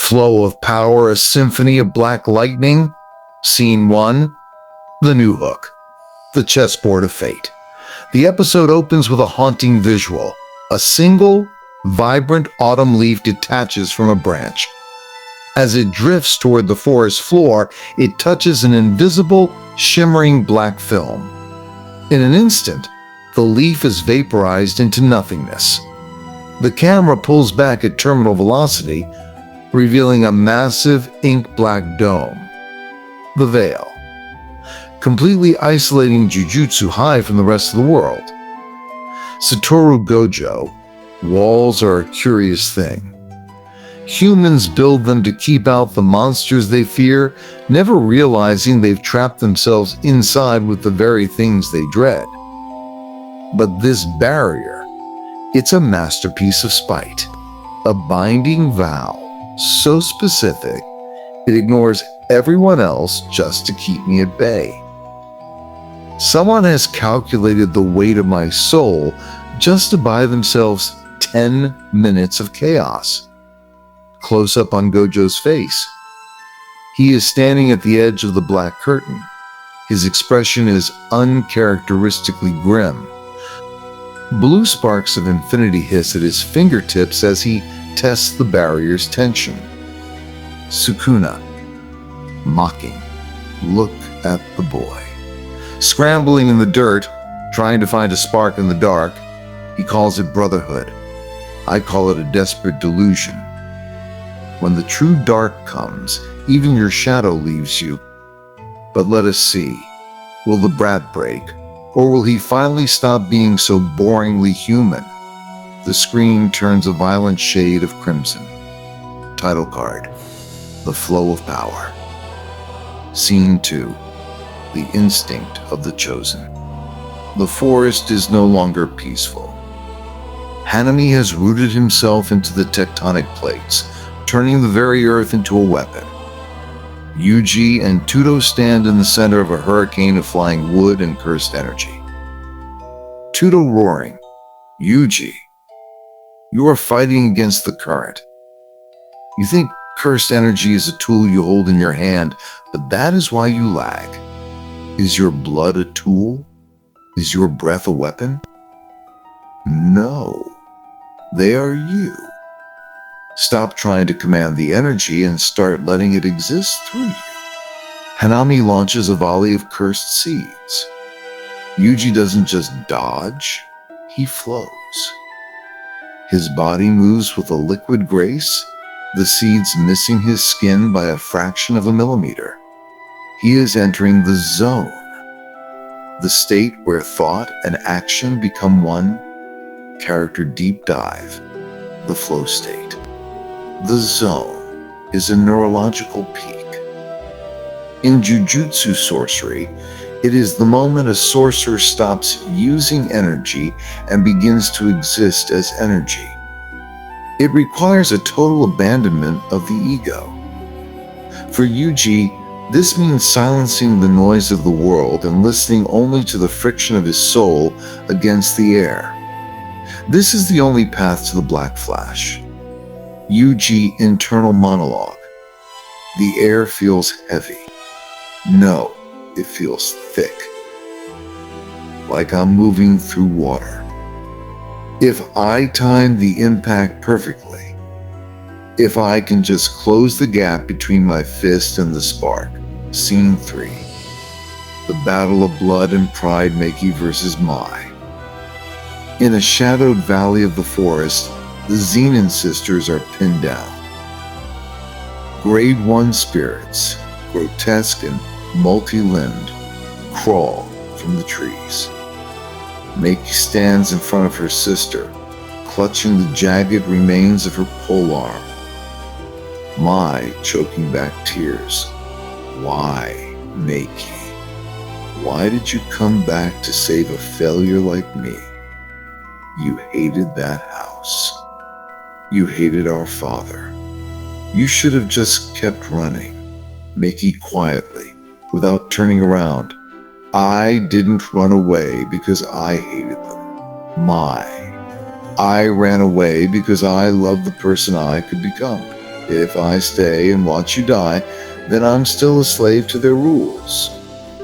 Flow of Power, a Symphony of Black Lightning. Scene 1. The New Hook. The Chessboard of Fate. The episode opens with a haunting visual. A single, vibrant autumn leaf detaches from a branch. As it drifts toward the forest floor, it touches an invisible, shimmering black film. In an instant, the leaf is vaporized into nothingness. The camera pulls back at terminal velocity, revealing a massive ink-black dome. The Veil. Completely isolating Jujutsu High from the rest of the world. Satoru Gojo. Walls are a curious thing. Humans build them to keep out the monsters they fear, never realizing they've trapped themselves inside with the very things they dread. But this barrier, it's a masterpiece of spite. A binding vow, so specific, it ignores everyone else just to keep me at bay. Someone has calculated the weight of my soul just to buy themselves 10 minutes of chaos. Close up on Gojo's face. He is standing at the edge of the black curtain. His expression is uncharacteristically grim. Blue sparks of infinity hiss at his fingertips as he tests the barrier's tension. Sukuna. Mocking. Look at the boy. Scrambling in the dirt, trying to find a spark in the dark, he calls it brotherhood. I call it a desperate delusion. When the true dark comes, even your shadow leaves you. But let us see. Will the brat break? Or will he finally stop being so boringly human? The screen turns a violent shade of crimson. Title card. The Flow of Power. Scene 2. The Instinct of the Chosen. The forest is no longer peaceful. Hanami has rooted himself into the tectonic plates, turning the very earth into a weapon. Yuji and Todo stand in the center of a hurricane of flying wood and cursed energy. Todo roaring, "Yuji, you are fighting against the current. You think cursed energy is a tool you hold in your hand, but that is why you lag. Is your blood a tool? Is your breath a weapon? No, they are you. Stop trying to command the energy and start letting it exist through you." Hanami launches a volley of cursed seeds. Yuji doesn't just dodge, he flows. His body moves with a liquid grace, the seeds missing his skin by a fraction of a millimeter. He is entering the zone, the state where thought and action become one. Character deep dive, the flow state. The zone is a neurological peak. In Jujutsu sorcery, it is the moment a sorcerer stops using energy and begins to exist as energy. It requires a total abandonment of the ego. For Yuji, this means silencing the noise of the world and listening only to the friction of his soul against the air. This is the only path to the Black Flash. Yuji internal monologue. The air feels heavy. No, it feels thick. Like I'm moving through water. If I time the impact perfectly, if I can just close the gap between my fist and the spark. Scene 3. The battle of blood and pride Meki versus Mai. In a shadowed valley of the forest, the Zenin sisters are pinned down. Grade 1 spirits, grotesque and multi-limbed, crawl from the trees. Meki stands in front of her sister, clutching the jagged remains of her polearm. Mai choking back tears. Why, Meki? Why did you come back to save a failure like me? You hated that house. You hated our father. You should have just kept running. Meki quietly, without turning around. I didn't run away because I hated them. I ran away because I loved the person I could become. If I stay and watch you die, then I'm still a slave to their rules.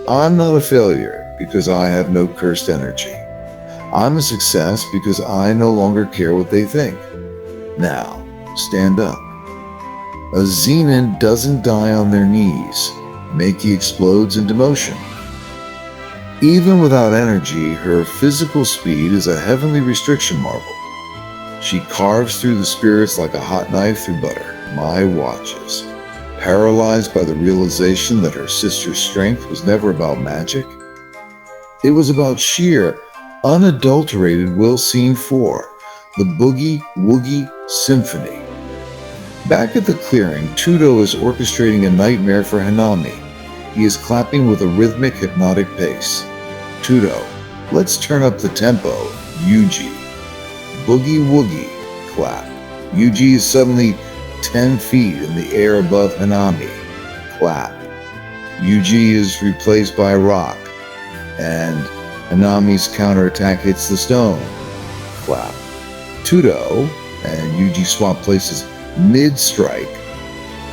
I'm not a failure because I have no cursed energy. I'm a success because I no longer care what they think. Now, stand up. A Zenin doesn't die on their knees. Meiki explodes into motion. Even without energy, her physical speed is a heavenly restriction marvel. She carves through the spirits like a hot knife through butter. My watches. Paralyzed by the realization that her sister's strength was never about magic. It was about sheer, unadulterated will. Scene 4, the Boogie Woogie Symphony. Back at the clearing, Todo is orchestrating a nightmare for Hanami. He is clapping with a rhythmic, hypnotic pace. Todo, let's turn up the tempo. Yuji. Boogie Woogie. Clap. Yuji is suddenly 10 feet in the air above Hanami. Clap. Yuji is replaced by a rock, and Hanami's counterattack hits the stone. Clap. Todo and Yuji swap places mid-strike,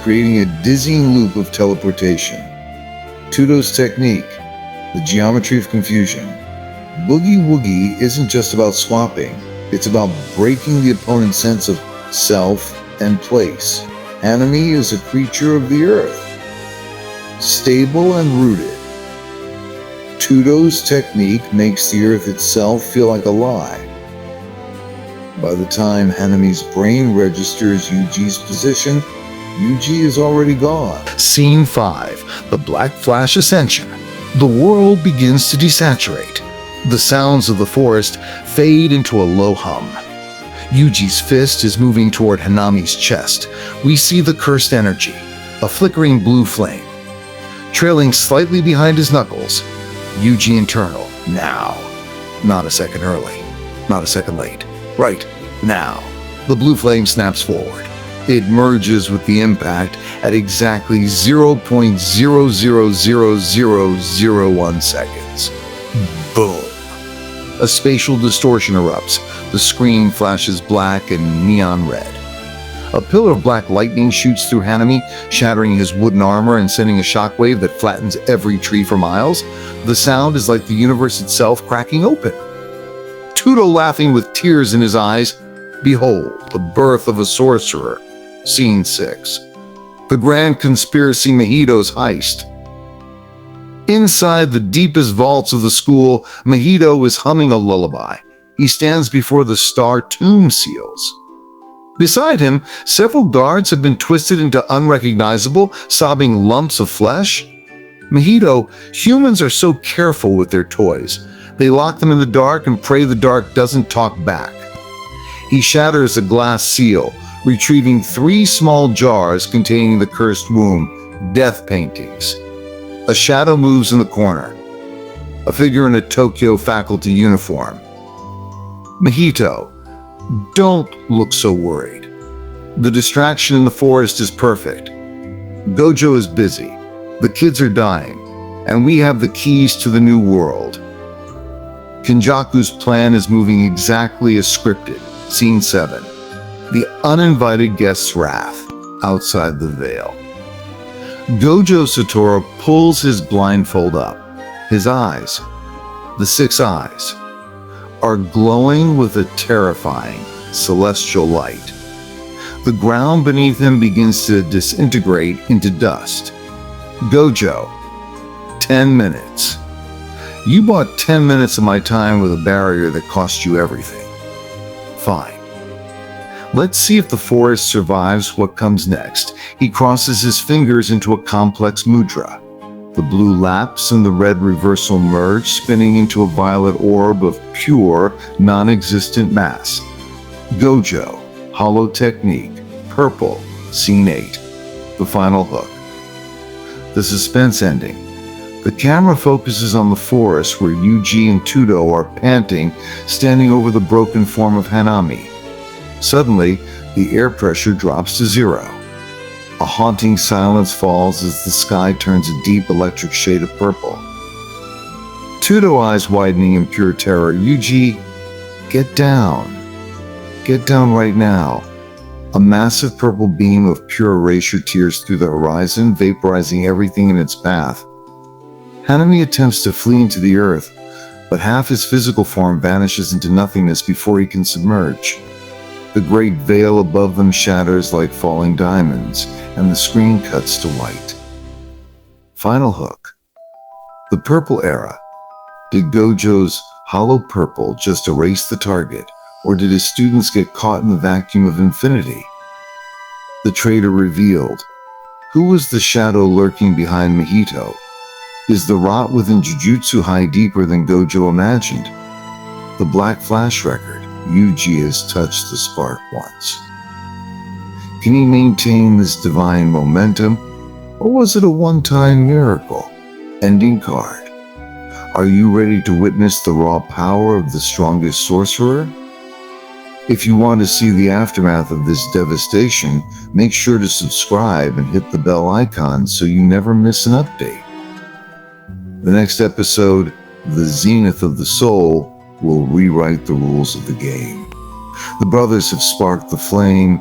creating a dizzying loop of teleportation. Todo's technique, the geometry of confusion. Boogie Woogie isn't just about swapping, it's about breaking the opponent's sense of self and place. Hanami is a creature of the earth, stable and rooted. Todo's technique makes the earth itself feel like a lie. By the time Hanami's brain registers Yuji's position, Yuji is already gone. Scene 5, the Black Flash Ascension. The world begins to desaturate. The sounds of the forest fade into a low hum. Yuji's fist is moving toward Hanami's chest. We see the cursed energy, a flickering blue flame. Trailing slightly behind his knuckles, Yuji internal, now. Not a second early, not a second late. Right, now. The blue flame snaps forward. It merges with the impact at exactly 0.000001 seconds. Boom. A spatial distortion erupts. The screen flashes black and neon red. A pillar of black lightning shoots through Hanami, shattering his wooden armor and sending a shockwave that flattens every tree for miles. The sound is like the universe itself cracking open. Todo laughing with tears in his eyes. Behold, the birth of a sorcerer. Scene 6. The Grand Conspiracy Mahito's heist. Inside the deepest vaults of the school, Mahito is humming a lullaby. He stands before the star tomb seals. Beside him, several guards have been twisted into unrecognizable, sobbing lumps of flesh. Mahito, humans are so careful with their toys. They lock them in the dark and pray the dark doesn't talk back. He shatters a glass seal, retrieving 3 small jars containing the cursed womb, death paintings. A shadow moves in the corner, a figure in a Tokyo faculty uniform. Mahito, don't look so worried. The distraction in the forest is perfect. Gojo is busy, the kids are dying, and we have the keys to the new world. Kenjaku's plan is moving exactly as scripted. Scene 7. The uninvited guest's wrath outside the veil. Gojo Satoru pulls his blindfold up. His eyes, the 6 eyes, are glowing with a terrifying celestial light. The ground beneath him begins to disintegrate into dust. Gojo, 10 minutes. You bought 10 minutes of my time with a barrier that cost you everything. Fine. Let's see if the forest survives what comes next. He crosses his fingers into a complex mudra. The blue lapse and the red reversal merge, spinning into a violet orb of pure, non-existent mass. Gojo, hollow technique, purple, scene 8. The final hook. The suspense ending. The camera focuses on the forest where Yuji and Todo are panting, standing over the broken form of Hanami. Suddenly, the air pressure drops to 0. A haunting silence falls as the sky turns a deep electric shade of purple. Todo eyes widening in pure terror. Yuji, get down. Get down right now. A massive purple beam of pure erasure tears through the horizon, vaporizing everything in its path. Hanami attempts to flee into the earth, but half his physical form vanishes into nothingness before he can submerge. The great veil above them shatters like falling diamonds, and the screen cuts to white. Final hook. The Purple Era. Did Gojo's hollow purple just erase the target, or did his students get caught in the vacuum of infinity? The traitor revealed. Who was the shadow lurking behind Mahito? Is the rot within Jujutsu High deeper than Gojo imagined? The Black Flash record. Yuji has touched the spark once. Can he maintain this divine momentum, or was it a one-time miracle? Ending card. Are you ready to witness the raw power of the strongest sorcerer? If you want to see the aftermath of this devastation, make sure to subscribe and hit the bell icon so you never miss an update. The next episode, The Zenith of the Soul, will rewrite the rules of the game. The brothers have sparked the flame.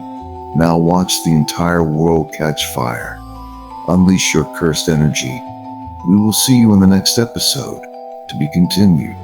Now watch the entire world catch fire. Unleash your cursed energy. We will see you in the next episode. To be continued.